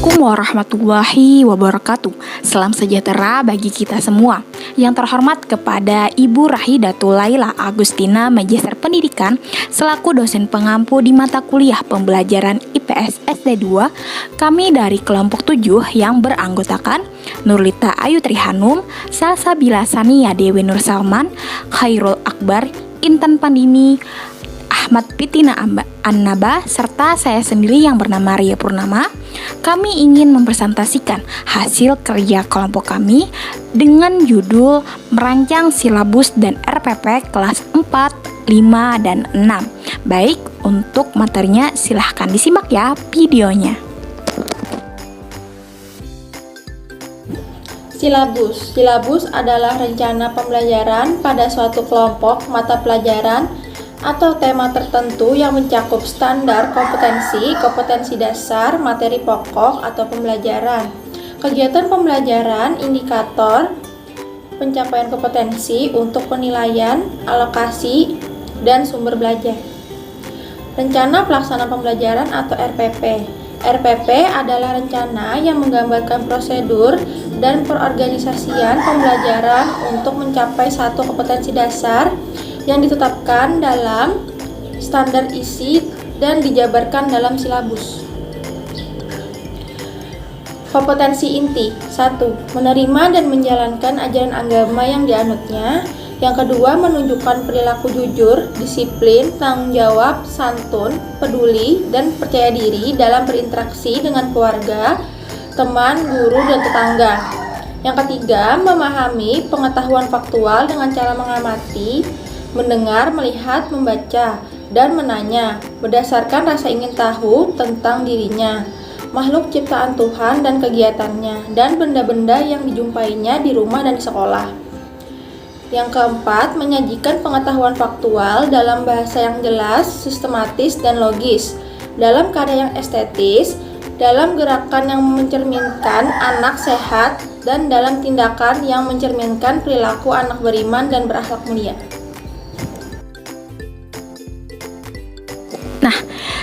Assalamualaikum warahmatullahi wabarakatuh. Salam sejahtera bagi kita semua. Yang terhormat kepada Ibu Rahidatul Laila Agustina, Magister Pendidikan, selaku dosen pengampu di mata kuliah pembelajaran IPS SD2, kami dari kelompok 7 yang beranggotakan Nurlita Ayu Trihanum, Salsabila Sania Dewi Nur Salman, Khairul Akbar, Intan Pandini, Ahmad Pitina Annaba, serta saya sendiri yang bernama Ria Purnama. Kami ingin mempresentasikan hasil kerja kelompok kami dengan judul Merancang Silabus dan RPP kelas 4, 5, dan 6. Baik, untuk materinya silahkan disimak ya videonya. Silabus adalah rencana pembelajaran pada suatu kelompok mata pelajaran atau tema tertentu yang mencakup standar kompetensi dasar, materi pokok, atau pembelajaran. Kegiatan pembelajaran, indikator pencapaian kompetensi untuk penilaian, alokasi, dan sumber belajar. Rencana Pelaksana Pembelajaran atau RPP. RPP adalah rencana yang menggambarkan prosedur dan perorganisasian pembelajaran untuk mencapai satu kompetensi dasar yang ditetapkan dalam standar isi dan dijabarkan dalam silabus. Kompetensi inti. 1. Menerima dan menjalankan ajaran agama yang dianutnya. Yang kedua, menunjukkan perilaku jujur, disiplin, tanggung jawab, santun, peduli, dan percaya diri dalam berinteraksi dengan keluarga, teman, guru, dan tetangga. Yang ketiga, memahami pengetahuan faktual dengan cara mengamati, mendengar, melihat, membaca, dan menanya berdasarkan rasa ingin tahu tentang dirinya, makhluk ciptaan Tuhan dan kegiatannya, dan benda-benda yang dijumpainya di rumah dan di sekolah. Yang keempat, menyajikan pengetahuan faktual dalam bahasa yang jelas, sistematis, dan logis, dalam karya yang estetis, dalam gerakan yang mencerminkan anak sehat, dan dalam tindakan yang mencerminkan perilaku anak beriman dan berakhlak mulia. Nah,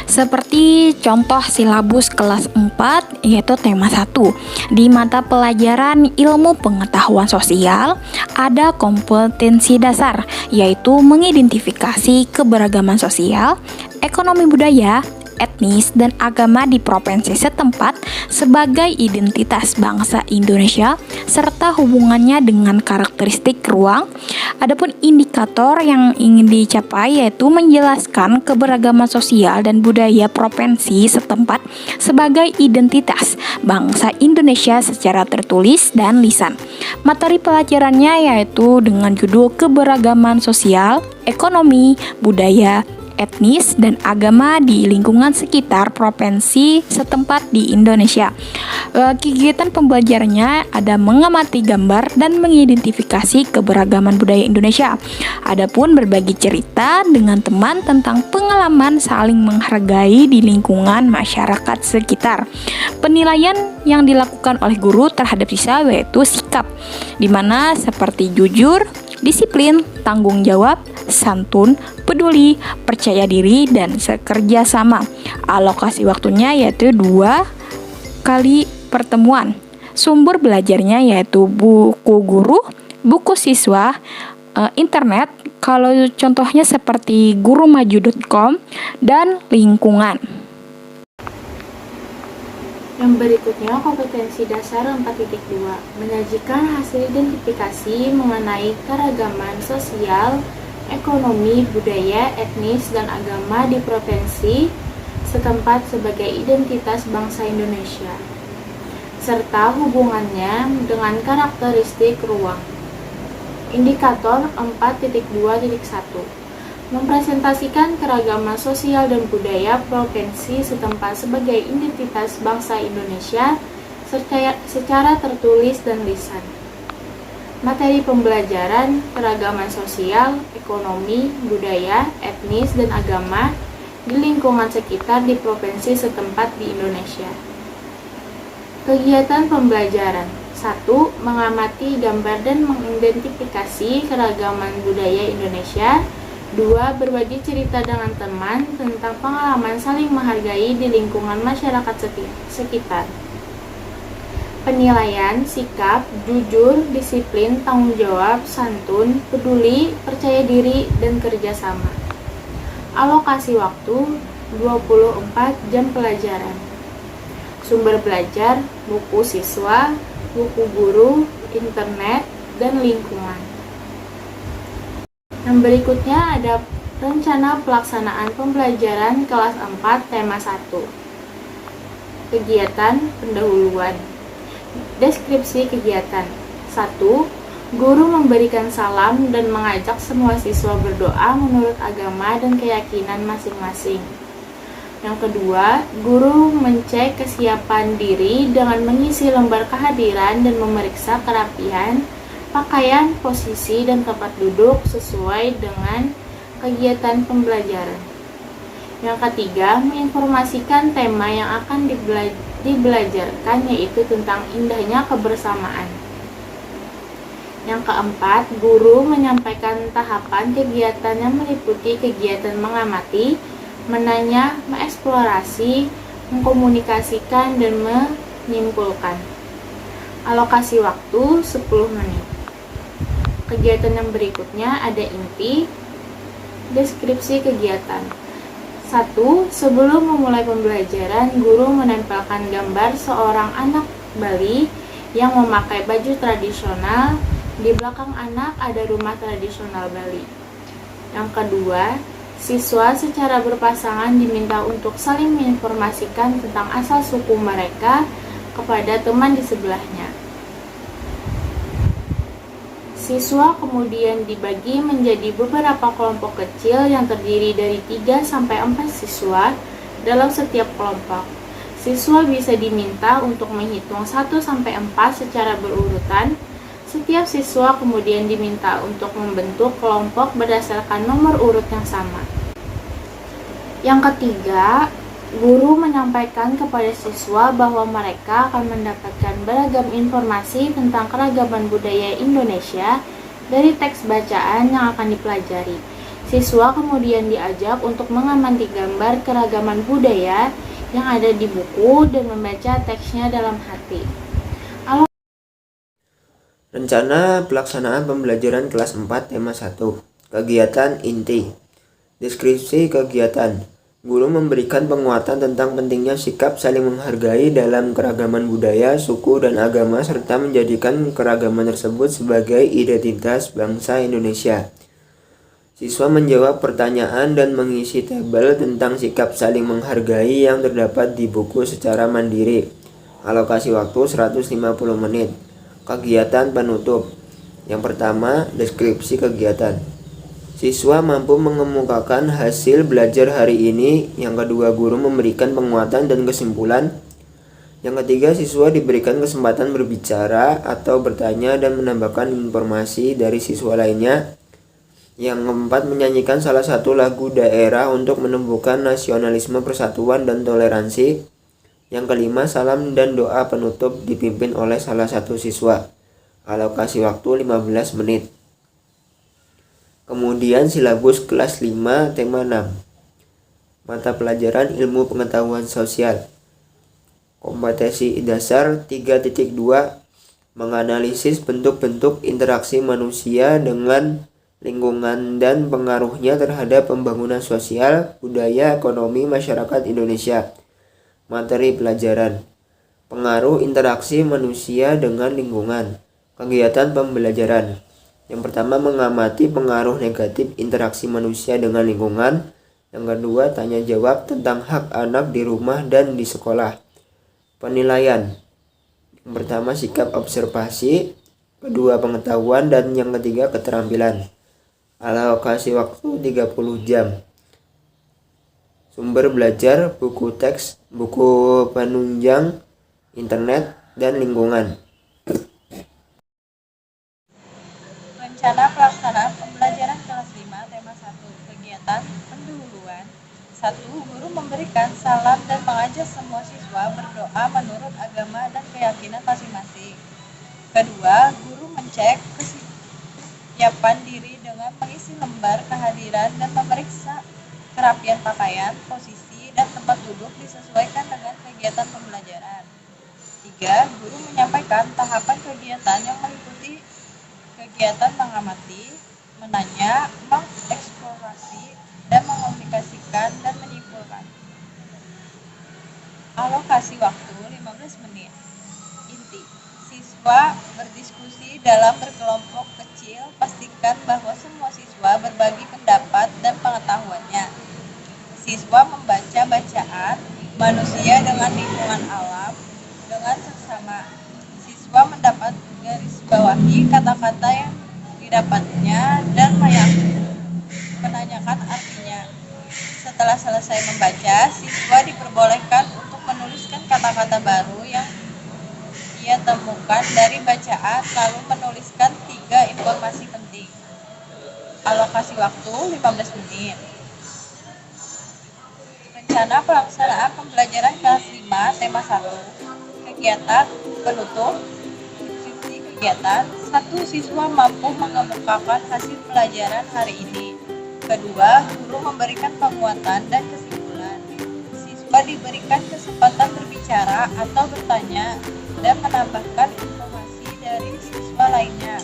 seperti contoh silabus kelas 4 yaitu tema 1. Di mata pelajaran ilmu pengetahuan sosial ada kompetensi dasar, yaitu mengidentifikasi keberagaman sosial, ekonomi budaya, etnis, dan agama di provinsi setempat sebagai identitas bangsa Indonesia serta hubungannya dengan karakteristik ruang. Adapun indikator yang ingin dicapai yaitu menjelaskan keberagaman sosial dan budaya provinsi setempat sebagai identitas bangsa Indonesia secara tertulis dan lisan. Materi pelajarannya yaitu dengan judul keberagaman sosial, ekonomi, budaya, etnis, dan agama di lingkungan sekitar provinsi setempat di Indonesia. Kegiatan pembelajarannya ada mengamati gambar dan mengidentifikasi keberagaman budaya Indonesia. Adapun berbagi cerita dengan teman tentang pengalaman saling menghargai di lingkungan masyarakat sekitar. Penilaian yang dilakukan oleh guru terhadap siswa yaitu sikap, di mana seperti jujur, disiplin, tanggung jawab, santun, peduli, percaya diri, dan sekerja sama. Alokasi waktunya yaitu 2 kali pertemuan. Sumber belajarnya yaitu buku guru, buku siswa, internet, kalau contohnya seperti gurumaju.com, dan lingkungan. Yang berikutnya kompetensi dasar 4.2, menyajikan hasil identifikasi mengenai keragaman sosial, ekonomi, budaya, etnis, dan agama di provinsi setempat sebagai identitas bangsa Indonesia, serta hubungannya dengan karakteristik ruang. Indikator 4.2.1, mempresentasikan keragaman sosial dan budaya provinsi setempat sebagai identitas bangsa Indonesia secara tertulis dan lisan. Materi pembelajaran keragaman sosial, ekonomi, budaya, etnis, dan agama di lingkungan sekitar di provinsi setempat di Indonesia. Kegiatan pembelajaran. 1. Mengamati gambar dan mengidentifikasi keragaman budaya Indonesia. 2. Berbagi cerita dengan teman tentang pengalaman saling menghargai di lingkungan masyarakat sekitar. penilaian, sikap, jujur, disiplin, tanggung jawab, santun, peduli, percaya diri, dan kerjasama. Alokasi waktu 24 jam pelajaran. Sumber belajar, buku siswa, buku guru, internet, dan lingkungan. Yang berikutnya ada rencana pelaksanaan pembelajaran kelas 4 tema 1. Kegiatan pendahuluan. Deskripsi kegiatan. 1. Guru memberikan salam dan mengajak semua siswa berdoa menurut agama dan keyakinan masing-masing. Yang kedua, guru mengecek kesiapan diri dengan mengisi lembar kehadiran dan memeriksa kerapihan, pakaian, posisi, dan tempat duduk sesuai dengan kegiatan pembelajaran. Yang ketiga, menginformasikan tema yang akan dibelajarkan, yaitu tentang indahnya kebersamaan. Yang keempat, guru menyampaikan tahapan kegiatan yang meliputi kegiatan mengamati, menanya, mengeksplorasi, mengkomunikasikan, dan menyimpulkan. Alokasi waktu 10 menit. Kegiatan yang berikutnya ada inti, deskripsi kegiatan. 1. Sebelum memulai pembelajaran, guru menempelkan gambar seorang anak Bali yang memakai baju tradisional. Di belakang anak ada rumah tradisional Bali. Yang kedua, siswa secara berpasangan diminta untuk saling menginformasikan tentang asal suku mereka kepada teman di sebelahnya. Siswa kemudian dibagi menjadi beberapa kelompok kecil yang terdiri dari 3-4 siswa dalam setiap kelompok. Siswa bisa diminta untuk menghitung 1-4 secara berurutan. Setiap siswa kemudian diminta untuk membentuk kelompok berdasarkan nomor urut yang sama. Yang ketiga, guru menyampaikan kepada siswa bahwa mereka akan mendapatkan beragam informasi tentang keragaman budaya Indonesia dari teks bacaan yang akan dipelajari. Siswa kemudian diajak untuk mengamati gambar keragaman budaya yang ada di buku dan membaca teksnya dalam hati. Rencana pelaksanaan pembelajaran kelas 4 tema 1. Kegiatan inti. Deskripsi kegiatan. Guru memberikan penguatan tentang pentingnya sikap saling menghargai dalam keragaman budaya, suku, dan agama serta menjadikan keragaman tersebut sebagai identitas bangsa Indonesia. Siswa menjawab pertanyaan dan mengisi tabel tentang sikap saling menghargai yang terdapat di buku secara mandiri. Alokasi waktu 150 menit. Kegiatan penutup. Yang pertama, deskripsi kegiatan. Siswa mampu mengemukakan hasil belajar hari ini. Yang kedua, guru memberikan penguatan dan kesimpulan. Yang ketiga, siswa diberikan kesempatan berbicara atau bertanya dan menambahkan informasi dari siswa lainnya. Yang keempat, menyanyikan salah satu lagu daerah untuk menumbuhkan nasionalisme, persatuan, dan toleransi. Yang kelima, salam dan doa penutup dipimpin oleh salah satu siswa. Alokasi waktu 15 menit. Kemudian silabus kelas 5 tema 6. Mata pelajaran ilmu pengetahuan sosial. Kompetensi dasar 3.2 menganalisis bentuk-bentuk interaksi manusia dengan lingkungan dan pengaruhnya terhadap pembangunan sosial, budaya, ekonomi masyarakat Indonesia. Materi pelajaran. Pengaruh interaksi manusia dengan lingkungan. Kegiatan pembelajaran. Yang pertama, mengamati pengaruh negatif interaksi manusia dengan lingkungan. Yang kedua, tanya jawab tentang hak anak di rumah dan di sekolah. Penilaian. Yang pertama, sikap observasi. Kedua, pengetahuan. Dan yang ketiga, keterampilan. Alokasi waktu 30 jam. Sumber belajar, buku teks, buku penunjang, internet, dan lingkungan. Rencana pelaksanaan pembelajaran kelas 5 tema 1. Kegiatan pendahuluan. 1. Guru memberikan salam dan mengajak semua siswa berdoa menurut agama dan keyakinan masing-masing. Kedua, guru mengecek kesiapan diri dengan mengisi lembar kehadiran dan memeriksa kerapian pakaian, posisi, dan tempat duduk disesuaikan dengan kegiatan pembelajaran. 3. Guru menyampaikan tahapan kegiatan yang meliputi kegiatan mengamati, menanya, mengeksplorasi, dan mengomunikasikan dan menyimpulkan. Alokasi waktu 15 menit. Inti: siswa berdiskusi dalam berkelompok kecil, pastikan bahwa semua siswa berbagi pendapat dan pengetahuannya. Siswa membaca bacaan manusia dengan lingkungan alam dengan seksama. Siswa mendapat garis bawahi kata-kata yang didapatnya dan menanyakan artinya. Setelah selesai membaca, siswa diperbolehkan untuk menuliskan kata-kata baru yang ia temukan dari bacaan, lalu menuliskan 3 informasi penting. Alokasi waktu 15 menit. Rencana pelaksanaan pembelajaran kelas 5 tema 1. Kegiatan penutup. Deskripsi kegiatan. 1. Siswa mampu mengemukakan hasil pelajaran hari ini. Kedua, guru memberikan penguatan dan kesimpulan. Siswa diberikan kesempatan berbicara atau bertanya dan menambahkan informasi dari siswa lainnya.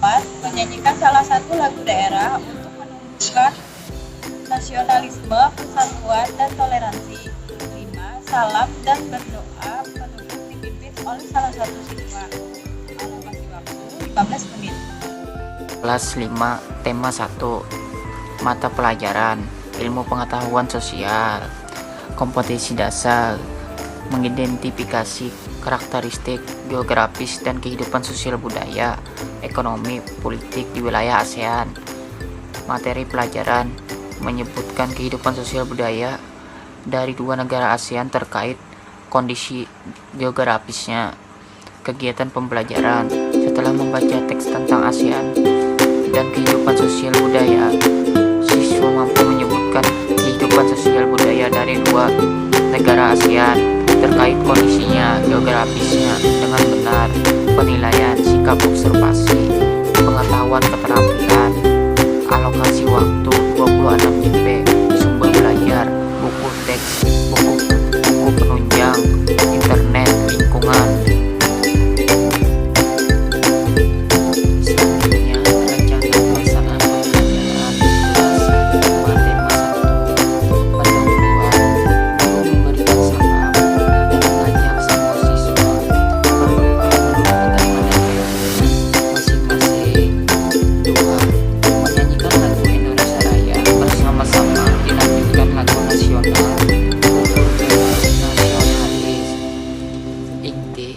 4. Menyanyikan salah satu lagu daerah untuk menunjukkan nasionalisme, persatuan, dan toleransi. 5. Salam dan berdoa penutup dipimpin oleh salah satu siswa. Alokasi waktu 15 menit. Kelas 5 tema 1. Mata pelajaran ilmu pengetahuan sosial. Kompetensi dasar: mengidentifikasi karakteristik geografis dan kehidupan sosial budaya, ekonomi, politik di wilayah ASEAN. Materi pelajaran: menyebutkan kehidupan sosial budaya dari 2 negara ASEAN terkait kondisi geografisnya. Kegiatan pembelajaran: setelah membaca teks tentang ASEAN dan kehidupan sosial budaya, siswa mampu menyebutkan kehidupan sosial budaya dari 2 negara ASEAN terkait kondisinya geografisnya dengan benar. Penilaian sikap observasi, pengetahuan keterampilan. Alokasi waktu 26 JP. Sumber belajar: buku teks, buku penunjang, internet, lingkungan. Selanjutnya, rencana pelaksanaan pembelajaran kelas 5 tema 1. Pendahuluan: guru memberikan salam dan mengajak semua siswa berdoa menurut masing-masing. 2. Menyanyikan lagu Indonesia Raya bersama-sama, dilanjutkan lagu nasional, kultur nasionalis. Inti: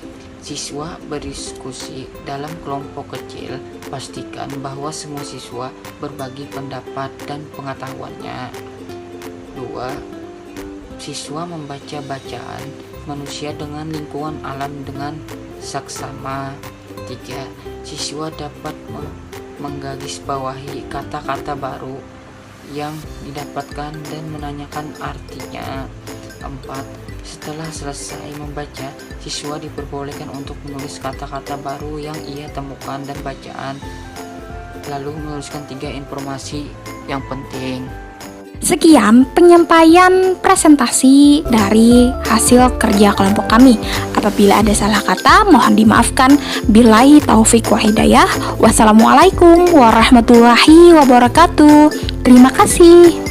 siswa berdiskusi dalam kelompok kecil, pastikan bahwa semua siswa berbagi pendapat dan pengetahuannya. 2. Siswa membaca bacaan manusia dengan lingkungan alam dengan saksama. 3. Siswa dapat menggarisbawahi kata-kata baru yang didapatkan dan menanyakan artinya. 4. Setelah selesai membaca, siswa diperbolehkan untuk menulis kata-kata baru yang ia temukan dan bacaan, lalu menuliskan 3 informasi yang penting. Sekian penyampaian presentasi dari hasil kerja kelompok kami. Apabila ada salah kata, mohon dimaafkan. Billahi taufik wa hidayah. Wassalamualaikum warahmatullahi wabarakatuh. Terima kasih.